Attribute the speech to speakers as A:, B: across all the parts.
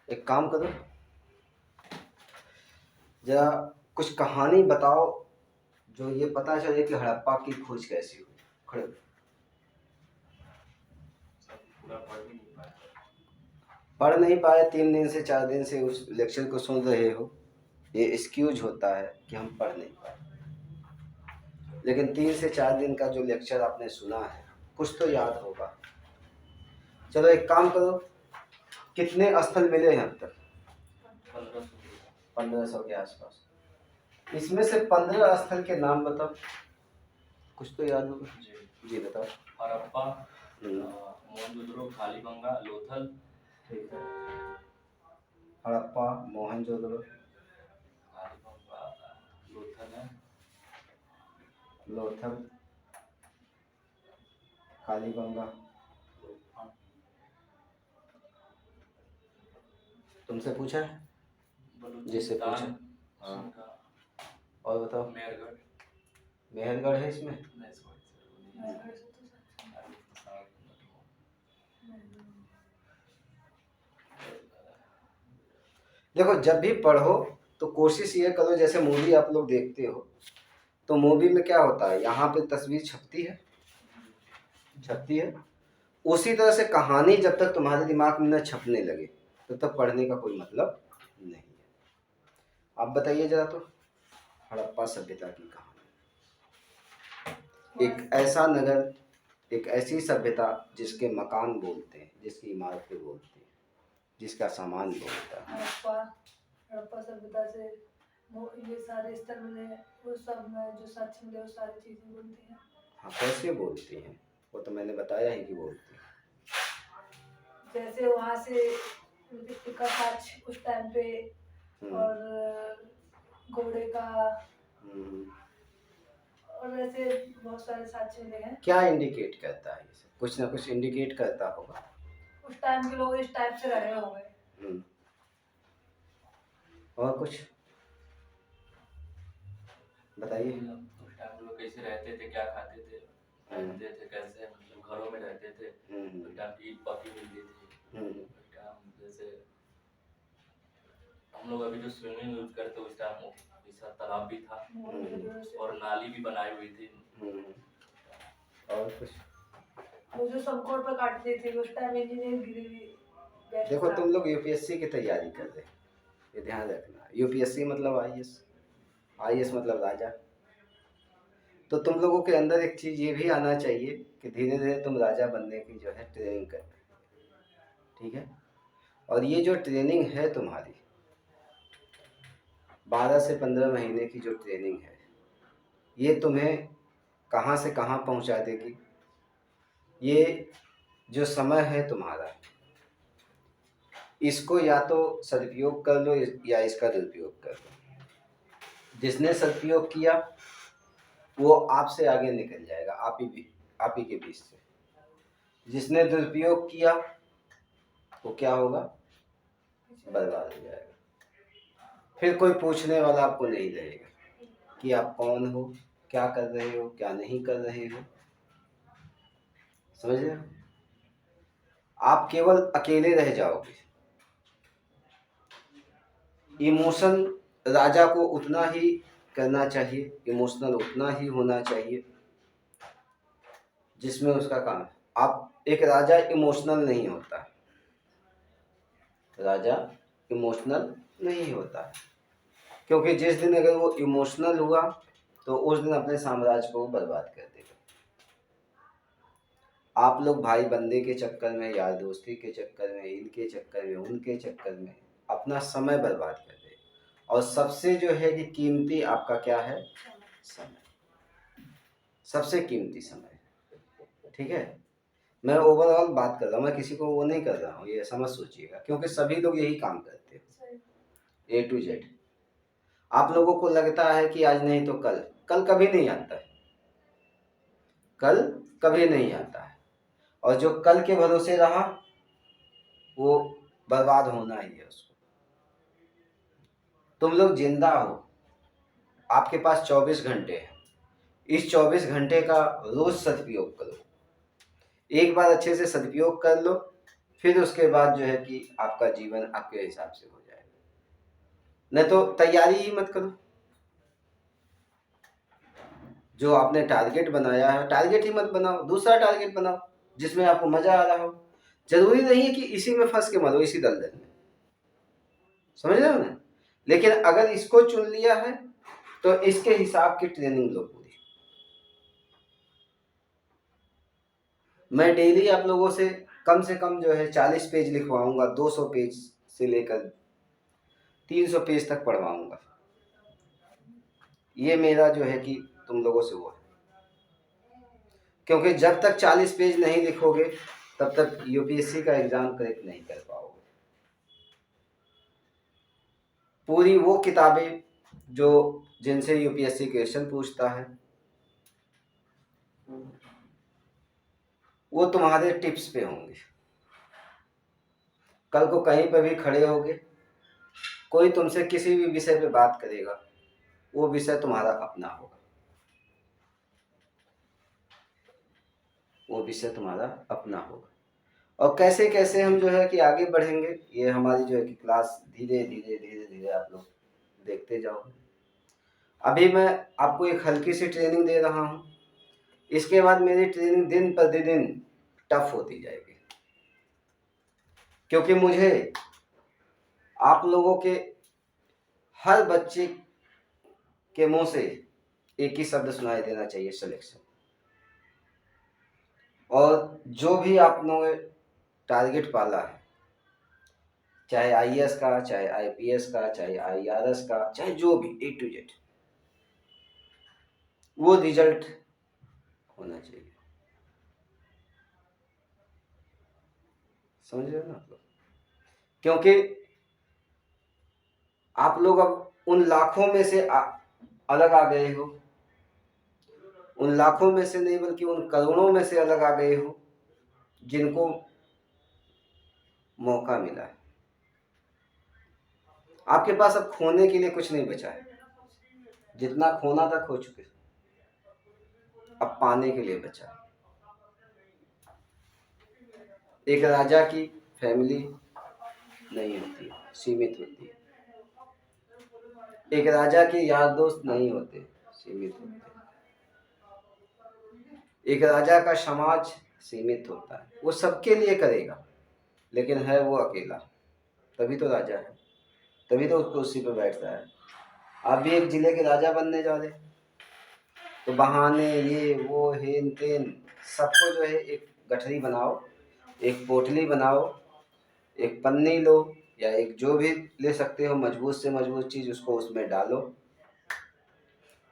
A: एक काम करो, जरा कुछ कहानी बताओ जो ये पता चले कि हड़प्पा की खोज कैसी हुई। खड़े हो।
B: पूरा पढ़ भी नहीं पाया।
A: पढ़ नहीं पाए, 3 दिन से 4 दिन से उस लेक्चर को सुन रहे हो, ये एक्सक्यूज होता है कि हम पढ़ नहीं पाए। लेकिन 3 से 4 दिन का जो लेक्चर आपने सुना है कुछ तो याद होगा। चलो एक काम करो, कितने स्थल मिले हैं अब तक? 1500 के आसपास। इसमें से 15 स्थल के नाम बताओ, कुछ तो याद होगा। जी बताओ।
B: हड़प्पा, मोहनजोदड़ो, कालीबंगा, लोथल।
A: ठीक है, हड़प्पा, मोहनजोदड़ो,
B: कालीबंगा, लोथल है।
A: लोथल, कालीबंगा। तुमसे पूछा है? जिससे पूछा। हाँ, और बताओ।
B: मेहरगढ़।
A: मेहरगढ़ है इसमें? देखो, जब भी पढ़ो तो कोशिश ये करो, जैसे मूवी आप लोग देखते हो तो मूवी में क्या होता है, यहाँ पे तस्वीर छपती है, उसी तरह से कहानी जब तक तुम्हारे दिमाग में न छपने लगे तो तब पढ़ने का कोई मतलब नहीं है। आप बताइए जरा तो, हड़प्पा सभ्यता की कहानी। एक ऐसा नगर, एक ऐसी सभ्यता जिसके मकान बोलते हैं, जिसकी इमारतें बोलती हैं, जिसका सामान बोलता है।
C: हड़प्पा सभ्यता से ये सारे स्थल मिले, वो सब में जो साक्ष्य मिले वो सारी चीजें बोलती हैं।
A: हाँ, कैसे बोलती हैं वो तो मैंने बताया ही कि बोलती हैं।
C: जैसे वहाँ से का साक्ष्य उस टाइम पे, और घोड़े का, और ऐसे बहुत सारे साक्ष्य मिले हैं।
A: क्या इंडिकेट करता है इसे? कुछ ना कुछ इंडिकेट करता होगा।
C: उस टाइम के लोग इस टाइप से रहे होंगे।
A: और कुछ बताइए।
B: उस टाइम लोग कैसे रहते थे, क्या खाते थे, रहते थे कैसे, मतलब घरों में रहते थे। उस टाइम ईट पकी मिलती थी। उस टाइम जैसे हम लोग अभी जो स्विमिंग यूज करते उस टाइम ऐसा तालाब भी था और नाली भी बनाई हुई थी।
A: और कुछ?
C: वो जो संकोट पर काटते थे उस टाइम इंजीनियर गिरी हुई।
A: देखो, तुम लोग यूपीएससी की तैयारी कर रहे, ये ध्यान रखना। यूपीएससी मतलब आईएएस मतलब राजा। तो तुम लोगों के अंदर एक चीज़ ये भी आना चाहिए कि धीरे धीरे तुम राजा बनने की जो है ट्रेनिंग कर, ठीक है? और ये जो ट्रेनिंग है तुम्हारी 12 से 15 महीने की जो ट्रेनिंग है, ये तुम्हें कहाँ से कहाँ पहुँचा देगी। ये जो समय है तुम्हारा, इसको या तो सदुपयोग कर लो या इसका दुरुपयोग कर लो। जिसने सदुपयोग किया वो आपसे आगे निकल जाएगा, आप ही के बीच से। जिसने दुरुपयोग किया वो क्या होगा, बर्बाद हो जाएगा। फिर कोई पूछने वाला आपको नहीं रहेगा कि आप कौन हो, क्या कर रहे हो, क्या नहीं कर रहे हो। समझ रहे हो? आप केवल अकेले रह जाओगे। इमोशन राजा को उतना ही करना चाहिए, इमोशनल उतना ही होना चाहिए जिसमें उसका काम है। आप एक राजा इमोशनल नहीं होता है, राजा इमोशनल नहीं होता है, क्योंकि जिस दिन अगर वो इमोशनल हुआ तो उस दिन अपने साम्राज्य को बर्बाद कर देगा। आप लोग भाई बंदे के चक्कर में, यार दोस्ती के चक्कर में, इनके चक्कर में, उनके चक्कर में अपना समय बर्बाद कर दे। और सबसे जो है कि कीमती आपका क्या है, समय। सबसे कीमती समय, ठीक है? मैं ओवरऑल बात कर रहा हूँ, मैं किसी को वो नहीं कर रहा हूँ, ये ऐसा मत सोचिएगा, क्योंकि सभी लोग यही काम करते हैं A to Z। आप लोगों को लगता है कि आज नहीं तो कल, कल कभी नहीं आता है, कल कभी नहीं आता है। और जो कल के भरोसे रहा वो बर्बाद होना ही है उसको। तुम लोग जिंदा हो, आपके पास 24 घंटे हैं, इस 24 घंटे का रोज सदुपयोग करो। एक बार अच्छे से सदुपयोग कर लो फिर उसके बाद जो है कि आपका जीवन आपके हिसाब से हो जाएगा। नहीं तो तैयारी ही मत करो। जो आपने टारगेट बनाया है, टारगेट ही मत बनाओ, दूसरा टारगेट बनाओ जिसमें आपको मजा आ रहा हो। जरूरी नहीं है कि इसी में फंस के मरो, इसी दलदल में, समझ रहे हो ना। लेकिन अगर इसको चुन लिया है तो इसके हिसाब की ट्रेनिंग लो पूरी। मैं डेली आप लोगों से कम जो है 40 पेज लिखवाऊंगा, 200 पेज से लेकर 300 पेज तक पढ़वाऊंगा। ये मेरा जो है कि तुम लोगों से वो है, क्योंकि जब तक 40 पेज नहीं लिखोगे तब तक यूपीएससी का एग्जाम क्रैक नहीं कर पाओगे। पूरी वो किताबें जो जिनसे यूपीएससी क्वेश्चन पूछता है वो तुम्हारे टिप्स पे होंगे। कल को कहीं पर भी खड़े होगे, कोई तुमसे किसी भी विषय पे बात करेगा, वो विषय तुम्हारा अपना होगा, वो विषय तुम्हारा अपना होगा। और कैसे कैसे हम जो है कि आगे बढ़ेंगे, ये हमारी जो है कि क्लास धीरे धीरे धीरे धीरे आप लोग देखते जाओगे। अभी मैं आपको एक हल्की सी ट्रेनिंग दे रहा हूँ, इसके बाद मेरी ट्रेनिंग दिन प्रतिदिन टफ होती जाएगी, क्योंकि मुझे आप लोगों के हर बच्चे के मुंह से एक ही शब्द सुनाई देना चाहिए, सिलेक्शन। और जो भी आप लोगों ने टारगेट पाला है, चाहे आईएएस का, चाहे आईपीएस का, चाहे आईआरएस का, चाहे जो भी A to Z, वो रिजल्ट होना चाहिए। समझ रहे हो ना आप लोग। क्योंकि आप लोग अब उन लाखों में से अलग आ गए हो, उन लाखों में से नहीं बल्कि उन करोड़ों में से अलग आ गए हो जिनको मौका मिला है। आपके पास अब खोने के लिए कुछ नहीं बचा है, जितना खोना था खो चुके, अब पाने के लिए बचा। एक राजा की फैमिली नहीं होती, सीमित होती है। एक राजा के यार दोस्त नहीं होते, सीमित होते। एक राजा का समाज सीमित होता है, वो सबके लिए करेगा लेकिन है वो अकेला, तभी तो राजा है, तभी तो कुर्सी पर बैठता है। आप भी एक जिले के राजा बनने जा रहे, तो बहाने ये वो हेन तेन सबको जो है एक गठरी बनाओ, एक पोटली बनाओ, एक पन्नी लो या एक जो भी ले सकते हो मजबूत से मजबूत चीज, उसको उसमें डालो।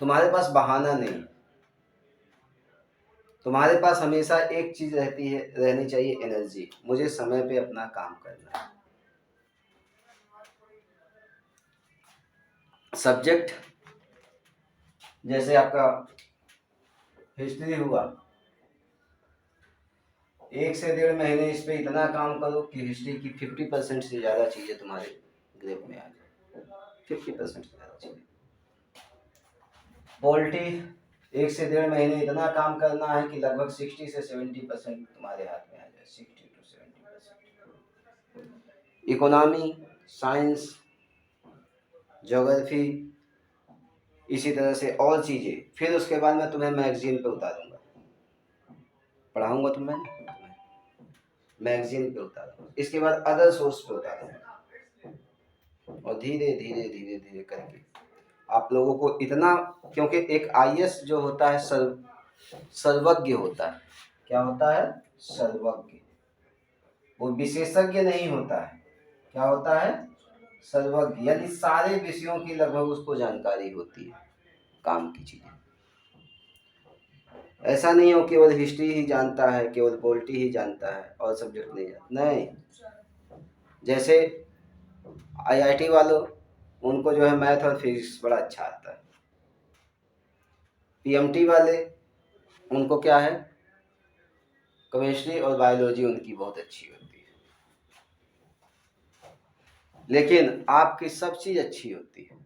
A: तुम्हारे पास बहाना नहीं, तुम्हारे पास हमेशा एक चीज रहनी चाहिए, एनर्जी। मुझे समय पे अपना काम करना है। सब्जेक्ट जैसे आपका हिस्ट्री हुआ, 1 से 1.5 महीने इस पे इतना काम करो कि हिस्ट्री की 50% से ज़्यादा चीज़ें तुम्हारे ग्रेप में आ जाए, 50% से ज़्यादा चीज़ें। पॉलिटी 1 से 1.5 महीने इतना काम करना है कि लगभग 60 से 70% तुम्हारे हाथ में आ जाए, 60 to 70%। इकोनॉमी, साइंस, ज्योग्राफी, इसी तरह से और चीज़ें। फिर उसके बाद मैं तुम्हें मैगजीन पे उतारूंगा, पढ़ाऊंगा तुम्हें मैगजीन पे उतारूंगा, इसके बाद अदर सोर्स पे उतारूंगा, और धीरे धीरे धीरे धीरे करके आप लोगों को इतना, क्योंकि एक आईएएस जो होता है सर्वज्ञ होता है। क्या होता है? सर्वज्ञ। वो विशेषज्ञ नहीं होता है। क्या होता है? सर्वज्ञ, यानी सारे विषयों की लगभग उसको जानकारी होती है, काम की चीजें। ऐसा नहीं हो केवल हिस्ट्री ही जानता है, केवल पॉलिटी ही जानता है और सब्जेक्ट नहीं जानता, नहीं। जैसे आईआईटी वालों, उनको जो है मैथ और फिजिक्स बड़ा अच्छा आता है। पीएमटी वाले, उनको क्या है, केमिस्ट्री और बायोलॉजी उनकी बहुत अच्छी होती है। लेकिन आपकी सब चीज अच्छी होती है,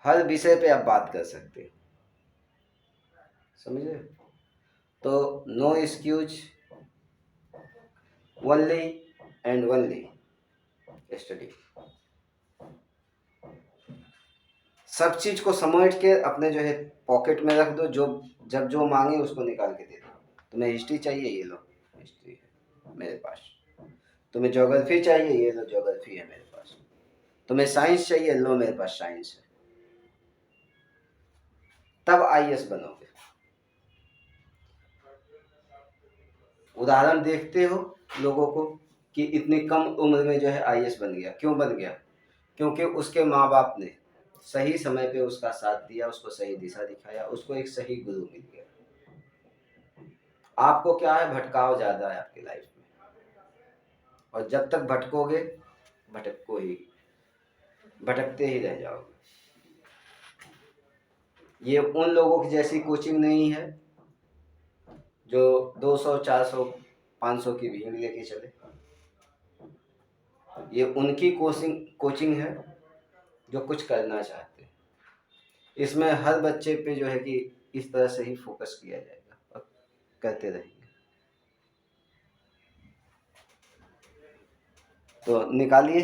A: हर विषय पे आप बात कर सकते हो, समझे। तो no excuse, only and only study. सब चीज को समेट के अपने जो है पॉकेट में रख दो, जो जब जो मांगे उसको निकाल के दे दो। तुम्हें हिस्ट्री चाहिए, ये लो हिस्ट्री है मेरे पास। तुम्हें ज्योग्राफी चाहिए, ये लो ज्योग्राफी है मेरे पास। तुम्हें साइंस चाहिए, लो मेरे पास साइंस है। तब आईएएस बनोगे। उदाहरण देखते हो लोगों को कि इतनी कम उम्र में जो है आईएएस बन गया। क्यों बन गया? क्योंकि उसके माँ बाप ने सही समय पे उसका साथ दिया, उसको सही दिशा दिखाया, उसको एक सही गुरु मिल गया। आपको क्या है, भटकाव ज्यादा है आपकी लाइफ में, और जब तक भटकोगे भटकते ही रह जाओगे। ये उन लोगों की जैसी कोचिंग नहीं है जो 200, 400, 500 की भीड़ लेके चले। ये उनकी कोचिंग है जो कुछ करना चाहते हैं। इसमें हर बच्चे पे जो है कि इस तरह से ही फोकस किया जाएगा और करते रहेंगे। तो निकालिए